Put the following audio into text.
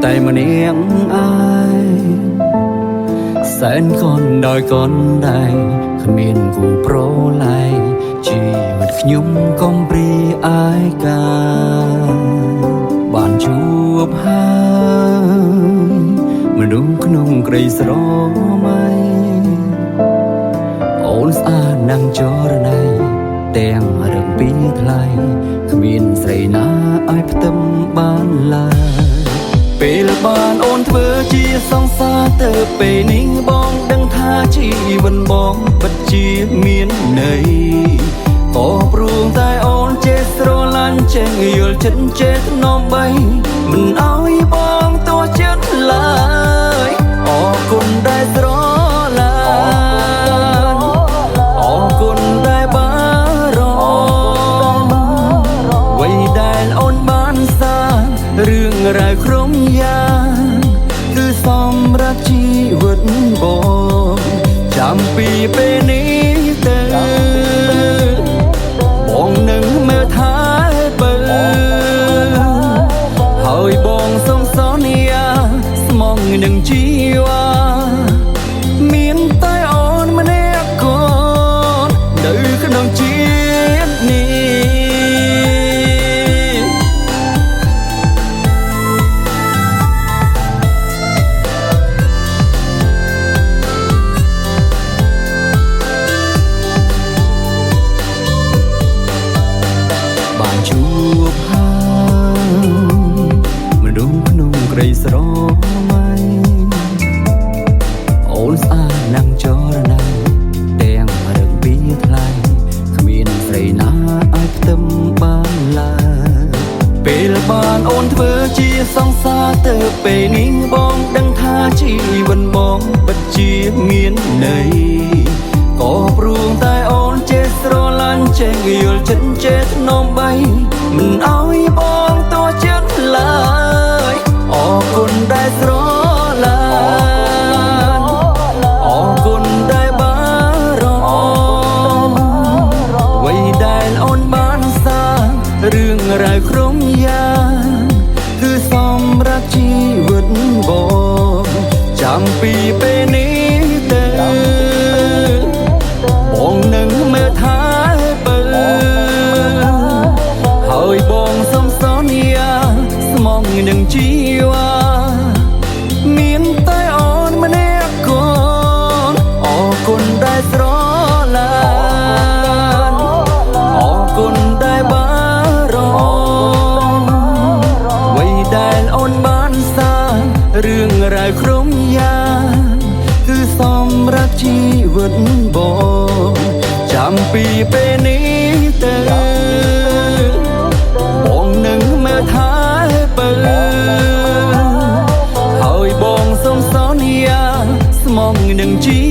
tại mà niệm ai sẵn con đòi con đài khăn miền cụ pro lại chỉ vật nhung con pri ai cả bạn chuộc hai mà đúng nung cây sro mai ôn xa năng cho này tèng rừng pi thay khăn miền sấy na ai tâm ban lạiពេលបានអូនធ្វើជាសង្សារទៅពេលនេះបងដឹងថាជីវិតបងពិតជាមានន័យក៏ព្រោះតែអូនចេះស្រឡាញ់ចេះយល់ចិត្តចេះនាំបីមិនអោយបងទោះចិត្តឡើយអរគុណដែលស្រឡាញ់អរគុណដែលបារម្ភអ្វីដែលអូនបានសាងរឿងរ៉ាវក្រុមយ៉ាងគឺសម្រាប់ជីវិតបងចាំពីពេលនេះទៅបងនឹងមើលថែបើហើយបងសូមសន្យាស្មងនឹងជីវ៉ាមានតែអូនម្នាក់កូននៅក្នុងជាតិនេះក្រីស្រមៃអូនស្អាតណាំងចរណៃទាំងរឹងពីថ្លៃគ្មានស្រីណាអាចផ្ទឹមបានឡើយពេលបានអូនធ្វើជាសង្សារទៅពេលនេះបងដឹងថាជីវិតបងពិតជាមានន័យក៏ព្រោះតែអូនចេះស្រឡាញ់ចេះយល់ចិត្តចេះនាំបីមិនអោយបងទោះចិត្តឡើយអរគុណដែលស្រឡាញ់អរគុណដែលបារម្ភអ្វីដែលអូនបានសាងរឿងរ៉ាវក្រុមយ៉ាងគឺសម្រាប់ជីវិតបងចាំពីពេលនេះទៅបងនឹងមើលថែបើហើយបងសូមសន្យាស្មងនឹងជីវ៉ាមានតែអូនម្នាក់កូនអរគុណដែលស្រឡាញ់អរគុណដែលបារម្ភអ្វីដែលអូនបានសាងរឿងរ៉ាវក្រុមយ៉ាងគឺសម្រាប់ជីវិតបងចាំពីពេលនេះទៅបងនឹងមើលថែបើហើយបងសូមសន្យាស្មងនឹងជី